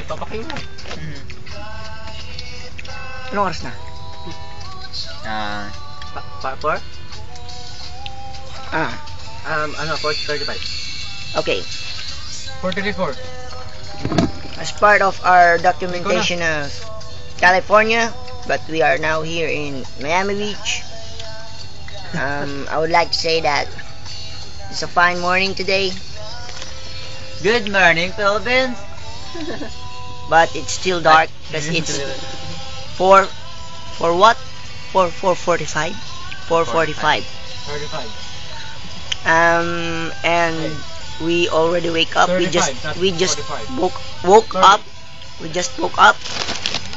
Papaking mo. Anong oras na? 4? Ah, 4:35. okay. 4:34. As part of our documentation of California, but we are now here in Miami Beach. I would like to say that it's a fine morning today, Good morning, Philippines. but it's still dark because it's 4 what? 4:45. 4:45. 35. And we already wake up. We just 45. woke up. We just woke up.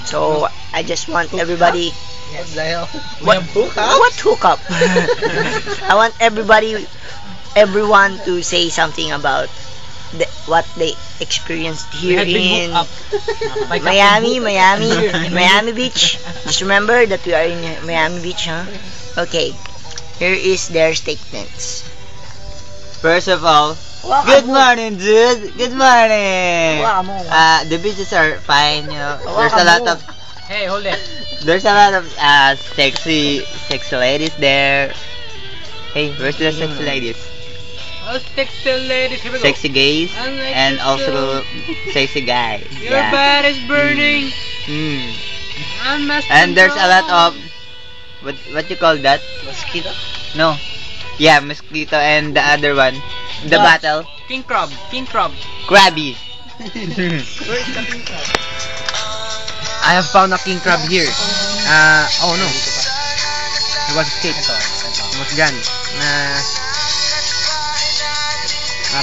So I just want everybody. What the hell? What hook up? I want everyone to say something about what they experienced here in Miami Beach. Just remember that we are in Miami Beach, huh? Okay. Here is their statements. First of all, good morning, dude. Good morning. The beaches are fine. You know, there's a lot of Hey, hold it. sexy ladies there. Hey, where's the sexy ladies? Oh, sexy ladies, here we go. Sexy gays I like and it also sexy guys. Your body's burning. And there's a lot of what you call that? Mosquito? No. Yeah, mosquito and the other one, the battle, King crab. crabby. I have found a king crab here. Oh no. It was escaped. It was gone.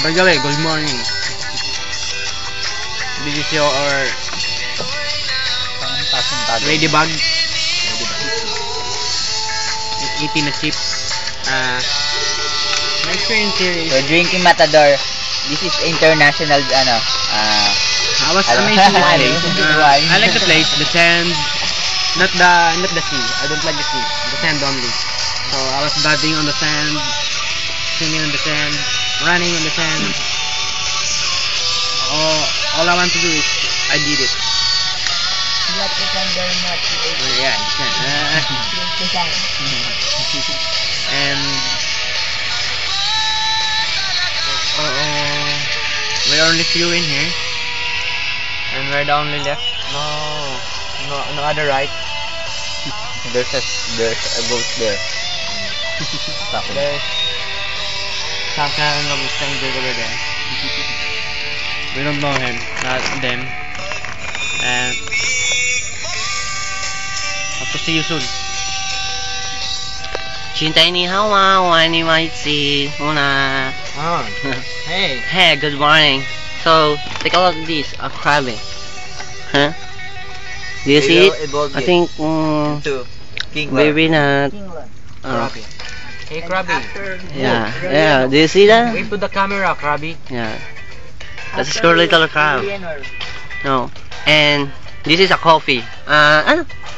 By the way, good morning. This is your ladybug. Eating a chip. My experience here is We're drinking Matador. This is international, I was amazing today. I like the place, the sand, not the sea. I don't like the sea, the sand only. So I was bathing on the sand, swimming on the sand, running on the sand. All I want to do is I did it. What you can very much. Yeah, you can. And we're only few in here, and we're the only left. No other right. There's a ghost there. There's some kind of stranger over there. We don't know him, not them. And hope to see you soon. 现在你好吗？我爱你我一起Una. Oh, hey. Hey, good morning. So, take a look at this, a crabby. Huh? Do you see it? I think, King maybe not. Krabby. Hey, Krabby. Yeah. Do you see that? Wave to the camera, Krabby. Yeah. That's a scary little crab. No. And this is a coffee.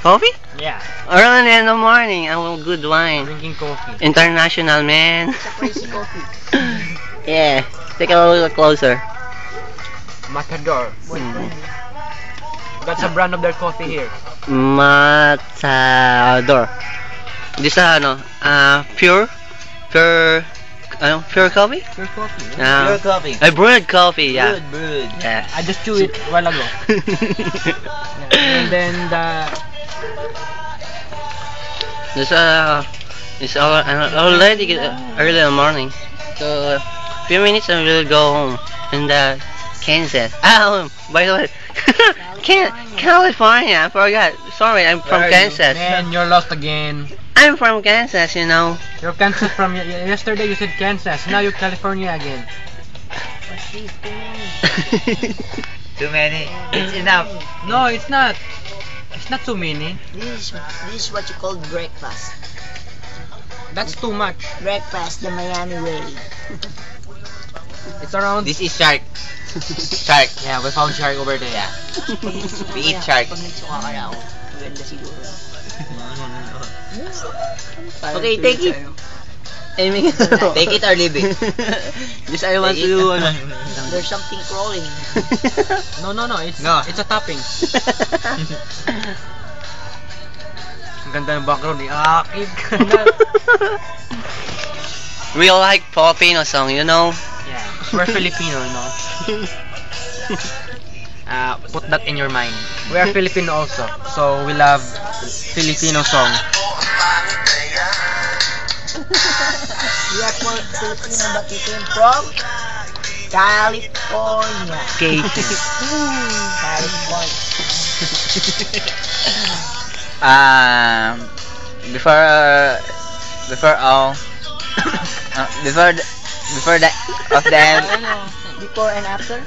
Coffee? Yeah. Early in the morning, I want good wine. Drinking coffee. International, man. It's a crazy coffee. Yeah. Take a little closer. Matador. That's a brand of their coffee here. Matador. This pure coffee? Pure coffee. Pure coffee. A brewed coffee, yeah. Brewed. Yeah. I just chewed it a while ago. And then it's already early in the morning. So a few minutes and we'll go home in Kansas. By the way, California. I forgot. Sorry, I'm from Kansas. Man, you're lost again. I'm from Kansas, you know. You're Kansas from yesterday. You said Kansas. Now you're California again. Too many. It's enough. No, it's not. It's not too many. This is what you call breakfast. That's too much. Breakfast the Miami way. It's around. This is shark. Shark. Yeah, we found shark over there. Yeah. We eat shark. Pag nagsuka ka na ako, maganda siguro. Okay, thank you. Aiming. Take it or leave it. Just I want Take to, it. There's something crawling. No, it's No. it's a topping. Ang ganda ng background ni Akid. We like Filipino song, you know? Yeah, we're Filipino, you know. Put that in your mind. We are Filipino also, so we love Filipino song. We are Filipino, but we came from California. California. Before all, before that of them, Before and after?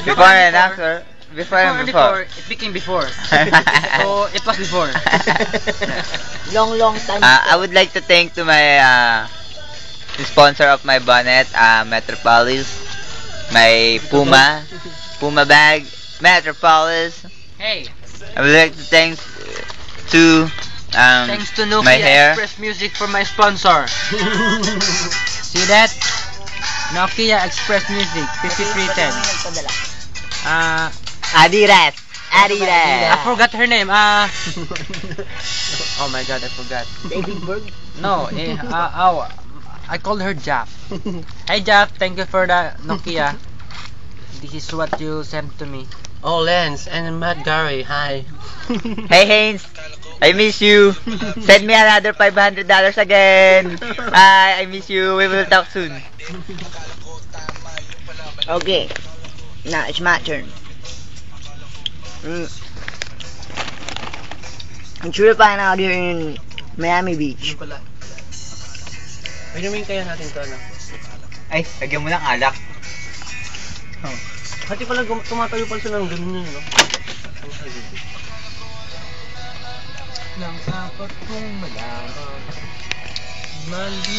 before and after, before and before. It became before. So it was before. Long time I would like to thank to my the sponsor of my bonnet, Metropolis, my Puma bag, Metropolis. Hey, I would like to thank to thanks to Nokia my hair. Express Music for my sponsor. See that? Nokia Express Music 5310. Adidas. I forgot her name. Oh my god, I forgot. David Berg. No, I called her Jaff. Hey Jaff, thank you for the Nokia. This is what you sent to me. Oh, Lance and Matt Gary, hi. Hey Haynes, I miss you. Send me another $500 again. I miss you. We will talk soon. Okay, now it's my turn. It's really fine out here in Miami Beach. Inumin kaya natin to, ano? Ay, lagyan mo ng alak. Hati pala tumatayo pala sila ng ganun yun, no?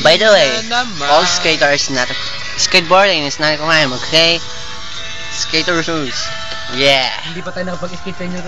By the way, all skaters not skateboarding is not a crime, okay? Skater shoes. Yeah. Hindi pa tayo nakapag-skate sa inyo.